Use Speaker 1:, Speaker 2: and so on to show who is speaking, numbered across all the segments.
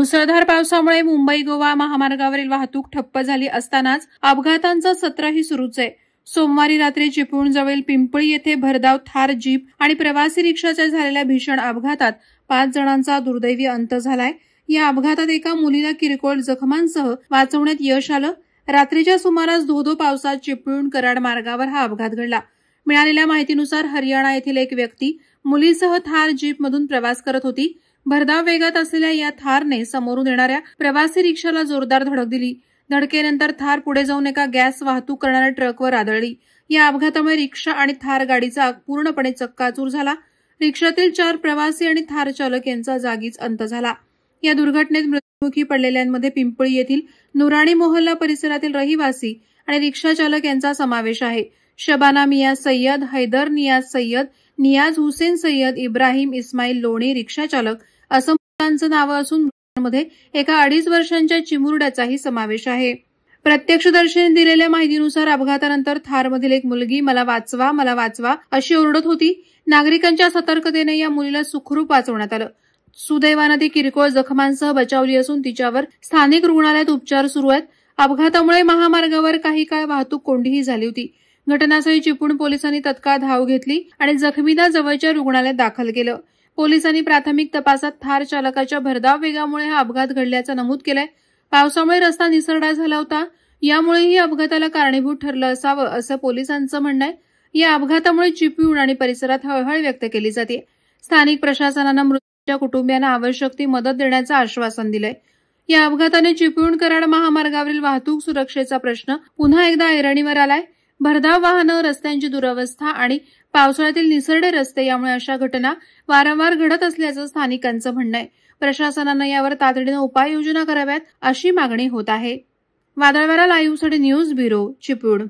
Speaker 1: मुसळधार पावसामुळे मुंबई गोवा महामार्गावरील वाहतूक ठप्प झाली असतानाच अपघातांचं सत्रही सुरूच आहे। सोमवारी रात्री चिपळूणजवळील पिंपळी येथे भरधाव थार जीप आणि प्रवासी रिक्षाच्या झालेल्या भीषण अपघातात 5 जणांचा दुर्दैवी अंत झालाय। या अपघातात एका मुलीला किरकोळ जखमांसह वाचवण्यात यश आलं। रात्रीच्या सुमारास धो-धो पावसात चिपळूण कराड मार्गावर हा अपघात घडला। मिळालेल्या माहितीनुसार हरियाणा येथील एक व्यक्ती मुलीसह थार जीपमधून प्रवास करत होती। भरधाव वेगात असलेल्या या थारने समोरून येणाऱ्या प्रवासी रिक्षाला जोरदार धडक दिली। धडकेनंतर थार पुढे जाऊन एका गॅस वाहतूक करणाऱ्या ट्रकवर आदळली। या अपघातामुळे रिक्षा आणि थार गाडीचा पूर्णपणे चक्काचूर झाला। रिक्षातील 4 प्रवासी आणि थार चालक यांचा जागीच अंत झाला। या दुर्घटनेत मृत्युमुखी पडलेल्यांमध्ये पिंपळी येथील नुराणी मोहल्ला परिसरातील रहिवासी आणि रिक्षा चालक यांचा समावेश आहे। शबाना मिया सय्यद, हैदर नियाज सय्यद, नियाज हुसेन सय्यद, इब्राहिम इस्माईल लोणी रिक्षा चालक असं मृतांचं नावं असून मध्ये एका 2.5 वर्षांच्या चिमुरड्याचाही समावेश आहे। प्रत्यक्षदर्शींनी दिलेल्या माहितीनुसार अपघातानंतर थारमधील एक मुलगी मला वाचवा मला वाचवा अशी ओरडत होती। नागरिकांच्या सतर्कतेने या मुलीला सुखरूप वाचवण्यात आलं। सुदैवाने ती किरकोळ जखमांसह बचावली असून तिच्यावर स्थानिक रुग्णालयात उपचार सुरू आहेत। अपघातामुळे महामार्गावर काही काळ वाहतूक कोंडीही झाली होती। घटनास्थळी चिपळूण पोलिसांनी तत्काळ धाव घेतली आणि जखमींना जवळच्या रुग्णालयात दाखल केलं। पोलिसांनी प्राथमिक तपासात थार चालकाच्या भरधाव वेगामुळे हा अपघात घडल्याचं नमूद केलंय। पावसामुळे रस्ता निसरडा झाला होता, यामुळेही अपघाताला कारणीभूत ठरलं असावं असं पोलिसांचं म्हणणं आहे। या अपघातामुळे चिपळूण आणि परिसरात हळहळ व्यक्त केली जाते। स्थानिक प्रशासनानं मृतांच्या कुटुंबियांना आवश्यक ती मदत देण्याचं आश्वासन दिलंय। या अपघाताने चिपळूण कराड महामार्गावरील वाहतूक सुरक्षेचा प्रश्न पुन्हा एकदा ऐरणीवर आलाय। भरधाव वाहनं, रस्त्यांची दुरवस्था आणि पावसाळ्यातील निसरडे रस्ते यामुळे अशा घटना वारंवार घडत असल्याचं स्थानिकांचं म्हणणं आहे। प्रशासनानं यावर तातडीनं उपाययोजना कराव्यात अशी मागणी होत आहे। वादळवारा लाईव्हसाठी न्यूज ब्युरो, चिपळूण।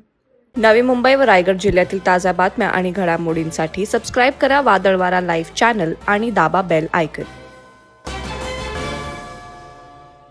Speaker 2: नवी मुंबई व रायगड जिल्ह्यातील ताज्या बातम्या आणि घडामोडींसाठी सबस्क्राईब करा वादळवारा लाईव्ह चॅनल आणि दाबा बेल आयकॉन।